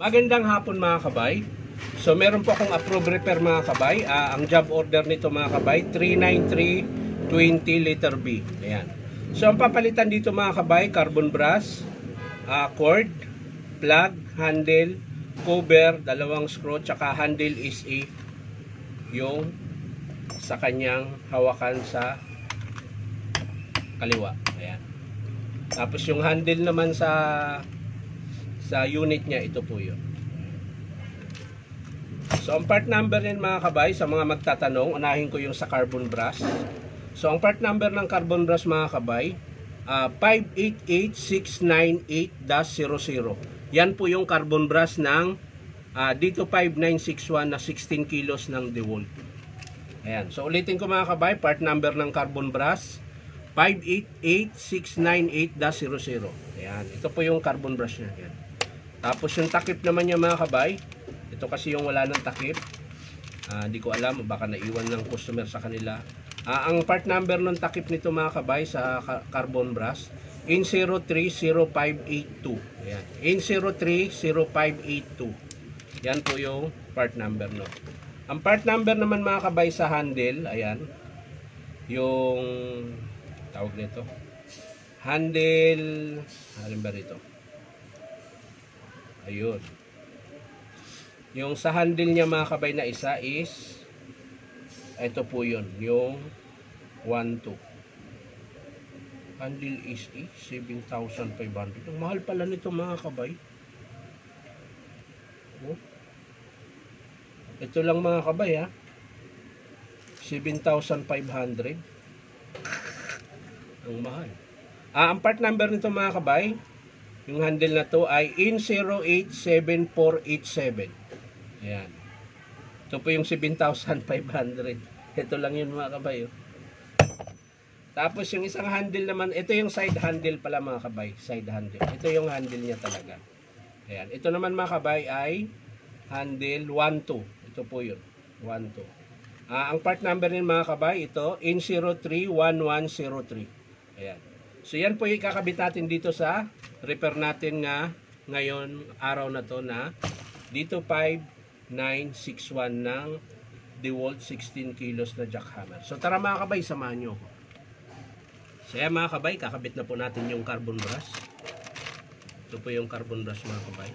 Magandang hapon mga kabay. So meron po akong approved repair mga kabay. Ang job order nito mga kabay 39320 letter B. Ayan. So ang papalitan dito mga kabay, carbon brass, cord, plug, handle, cover, dalawang screw, tsaka handle is yung sa kanyang hawakan sa kaliwa. Ayan. Tapos yung handle naman sa unit niya, ito po yun. So ang part number din mga kabay, sa mga magtatanong, unahin ko yung sa carbon brass. So ang part number ng carbon brass mga kabay, 588698-00. Yan po yung carbon brass ng dito 5961 na 16 kilos ng DeWalt. Ayan. So ulitin ko mga kabay, part number ng carbon brass 588698-00. Ayan. Ito po yung carbon brass niya. Ayan. Tapos yung takip naman niya mga kabay, ito kasi yung wala ng takip. Hindi ko alam, baka naiwan ng customer sa kanila. Ang part number ng takip nito mga kabay sa carbon brass, N030582. Ayan. N030582. Yan po yung part number no. Ang part number naman mga kabay sa handle, ayan. Yung tawag nito. Handle, alin ba rito? Ayun. Yung sa handle niya mga kabay na isa is ito po yun, yung 1.2. Handle is 7,500. Ang mahal pala nito mga kabay. Oh. Ito lang mga kabay 7,500. Ang mahal. Ang part number nito mga kabay, yung handle na to ay N087487. Ayan. Ito po yung 7,500. Ito lang yun mga kabay. Tapos yung isang handle naman, ito yung side handle pala mga kabay. Side handle. Ito yung handle niya talaga. Ayan. Ito naman mga kabay ay handle 1.2. Ito po yun. 1.2. Ang part number nito mga kabay, ito N031103. Ayan. So yan po yung ikakabit natin dito sa repair natin nga ngayon araw na to na dito 5961 ng DeWalt 16 kilos na jackhammer. So tara mga kabay, samahan nyo ko. So yan mga kabay, kakabit na po natin yung carbon brass. Ito po yung carbon brass mga kabay.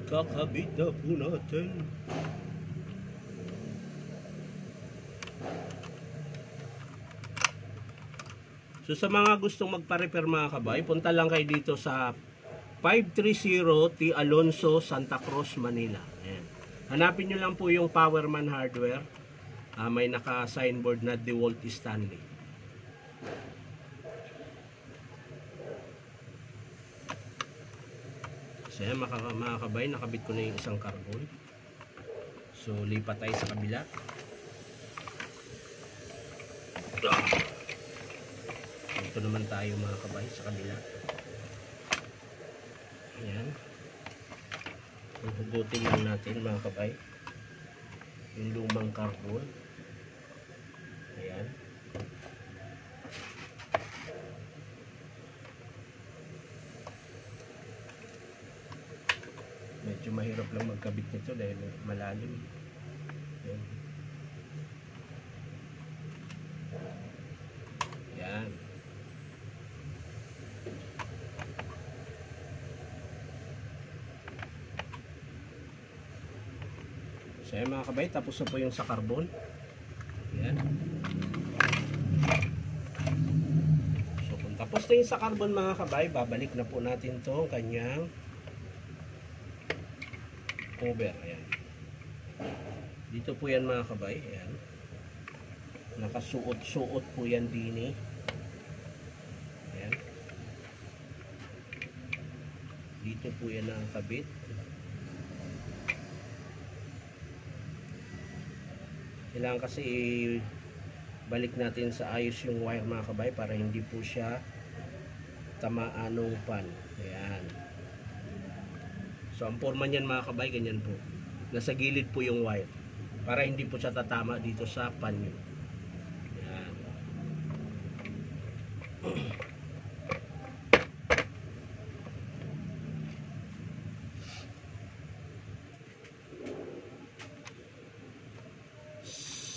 Kakabit na po natin. So sa mga gustong magpa-repair mga kabay, punta lang kayo dito sa 530 T. Alonso, Santa Cruz, Manila. Ayan. Hanapin nyo lang po yung Powerman Hardware. May naka-signboard na DeWalt Stanley. So yan mga kabay, nakabit ko na yung isang carbon. So lipat tayo sa kabila. Ito naman tayo mga kabay sa kabila. Ayan. Hugutin lang natin mga kabay yung lumang carbon. Ayan. Medyo mahirap lang magkabit nito dahil malalim. Ayan. Ayan. So ayan mga kabay, tapos na po yung sa carbon. Ayan. So kung tapos na yung sa carbon mga kabay, babalik na po natin to kanyang cover. Ayan. Dito po yan mga kabay. Ayan. Nakasuot-suot po yan din. Ayan. Dito po yan nakakabit. Kailangan kasi balik natin sa ayos yung wire mga kabay para hindi po siya tamaan ng pan. Ayan. So ang forma niyan mga kabay, ganyan po. Nasa gilid po yung wire. para hindi po siya tatama dito sa panyo. Yan.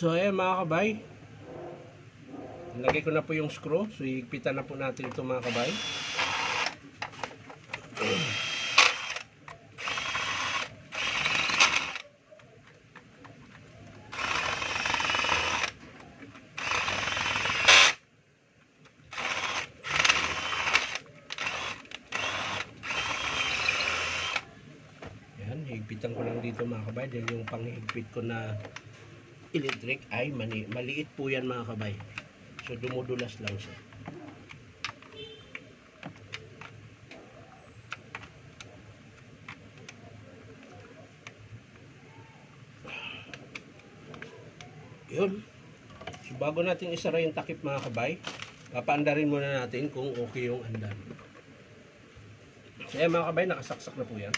So ayan mga kabay, nilagay ko na po yung screw. So higpitan na po natin ito mga kabay. Yan, higpitan ko lang dito mga kabay dahil yung panghigpit ko na electric ay maliit po yan mga kabay. So dumudulas lang siya. Yun. So bago natin isara yung takip mga kabay, papaandarin muna natin kung okay yung andar. So yan mga kabay, nakasaksak na po yan.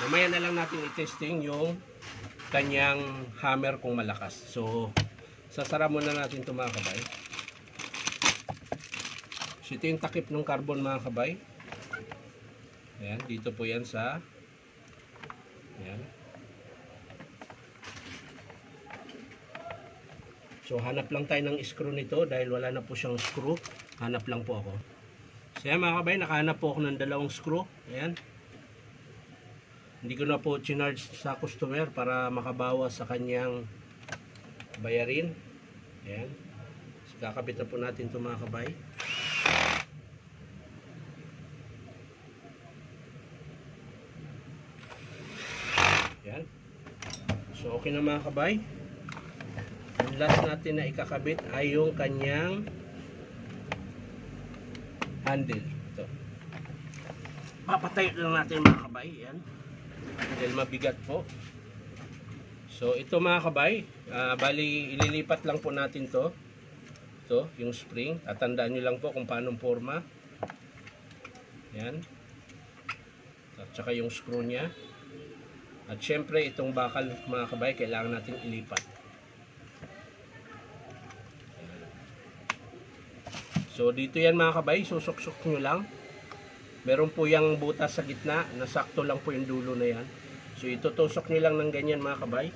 Mamaya na lang natin i-testing yung kanyang hammer kung malakas. So, sasara muna natin ito mga kabay. So, ito yung takip ng carbon mga kabay. Ayan, dito po yan sa ayan. So, hanap lang tayo ng screw nito dahil wala na po siyang screw. Hanap lang po ako. So, ayan mga kabay, nakahanap po ako ng dalawang screw. Ayan. Hindi ko na po chinarge sa customer para makabawas sa kanyang bayarin. Ayan. So, kakabit na po natin ito mga kabay. Ayan. So okay na mga kabay. Ang last natin na ikakabit ay yung kanyang handle. Ito. Papatay lang natin mga kabay. Ayan. Dahil mabigat po. So ito mga kabay, bali ililipat lang po natin to. Ito, yung spring. Tatandaan nyo lang po kung paano forma. Yan. At saka yung screw nya. At syempre itong bakal mga kabay, kailangan natin ilipat. So dito yan mga kabay, susok-sok nyo lang. Meron po yung butas sa gitna, nasakto lang po yung dulo na yan. So itutusok nyo lang ng ganyan mga kabay.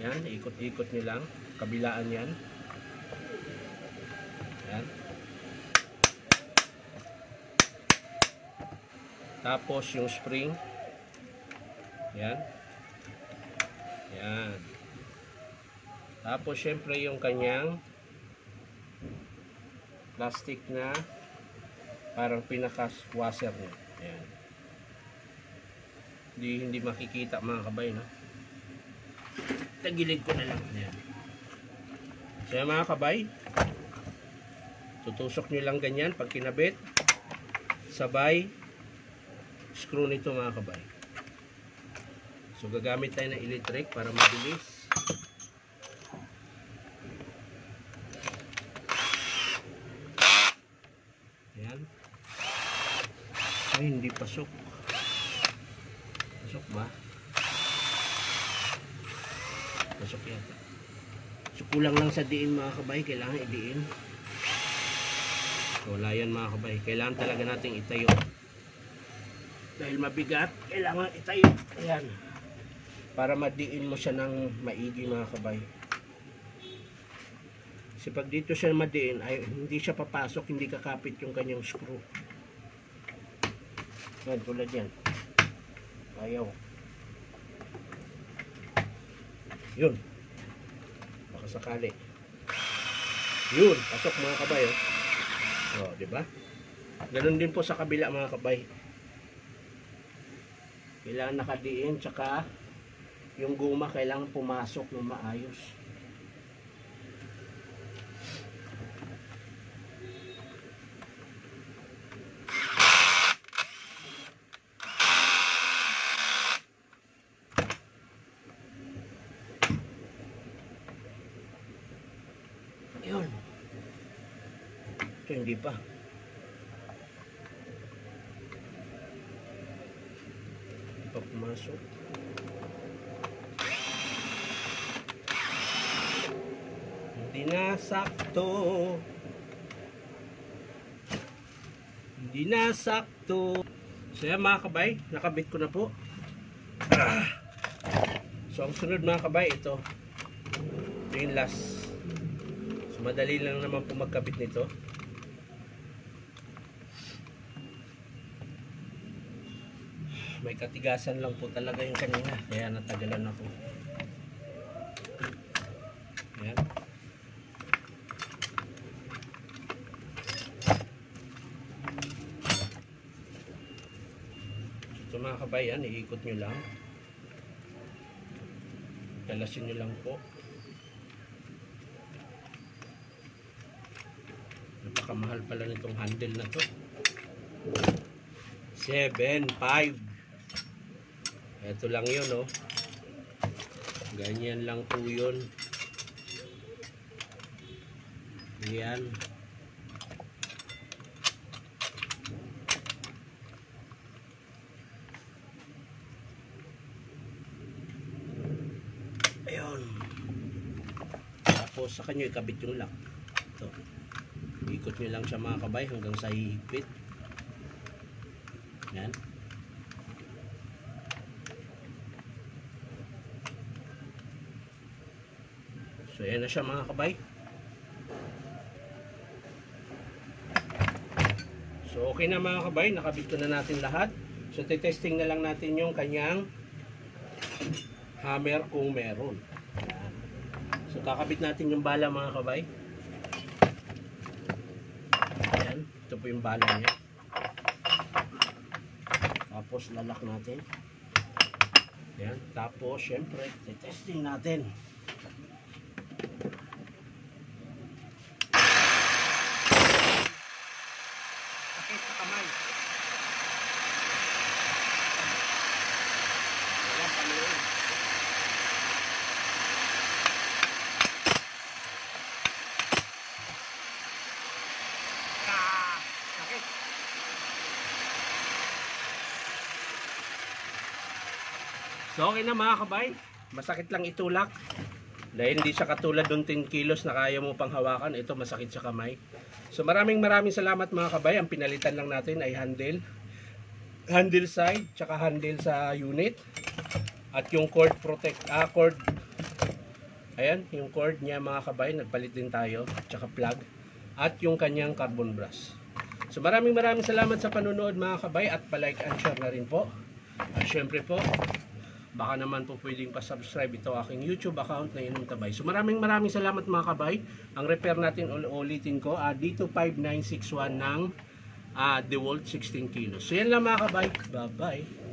Yan, ikot-ikot nyo lang. Kabilaan yan. Yan. Tapos yung spring. Yan. Yan. Tapos syempre yung kanyang plastic na parang pinaka-washer niya. Ayan. Hindi makikita mga kabay, no? Tagilid ko na lang. Ayan. So yan mga kabay, tutusok nyo lang ganyan pag kinabit. Sabay screw nito mga kabay. So gagamit tayo ng electric para mabilis. Ayan. Ay, hindi pasok. Pasok ba? Pasok yata. So kulang lang sa diin mga kabay. Kailangan idiin. So wala yan mga kabay. Kailangan talaga nating itayo. Dahil mabigat, kailangan itayo. Ayan. Para madiin mo siya ng maigi mga kabay. Kasi pag dito siya madiin, ay hindi siya papasok, hindi kakapit yung kanyang screw. Yan, tulad yan. Ayaw. Yun. Baka sakali. Yun, pasok mga kabay. Oh, di ba? Ganun din po sa kabila mga kabay. Kailangan nakadiin, tsaka yung guma kailangan pumasok ng maayos. Yun. Ito hindi pa. pumasok. Hindi na sakto. Hindi na sakto. So yan mga kabay, nakabit ko na po. So ang sunod mga kabay, ito yung last. So madali lang naman po magkabit nito. May katigasan lang po talaga yung kanina, kaya natagalan ako. Ayan. So mga kabayan, iikot nyo lang. Kalasin nyo lang po. Napakamahal pala nitong handle na to. 7.5. Ito lang yun, oh. Ganyan lang po yun. Ayan. Ayun. Tapos sa kanya ikabit yung lock. Ito. Ikot nyo lang siya mga kabay hanggang sa hihigpit. Yan. So yan na siya mga kabay. So okay na mga kabay, nakabit ko na natin lahat. So titesting na lang natin yung kanyang hammer kung meron. Yan. So kakabit natin yung bala mga kabay. Ayan, ito po yung bala niya. Tapos lalak natin. Ayan, tapos syempre titesting natin. Sakit sa kamay. Ayan, paluin. Sakit. So okay na mga kabay, masakit lang itulak dahil hindi siya katulad ng 10 kilos na kaya mo pang hawakan. Ito masakit sa kamay. So maraming salamat mga kabay. Ang pinalitan lang natin ay handle side tsaka handle sa unit at yung cord protect cord. Ayan yung cord niya mga kabay, nagpalit din tayo, tsaka plug at yung kanyang carbon brush. So maraming salamat sa panonood mga kabay at pa-like and share na rin po. At syempre po, baka naman po pwedeng pa-subscribe ito aking YouTube account na Inom Tabay. So maraming salamat mga kabay. Ang repair natin ulitin ko, D25961 ng DeWalt 16 kilos. So yan lang mga kabay. Bye bye.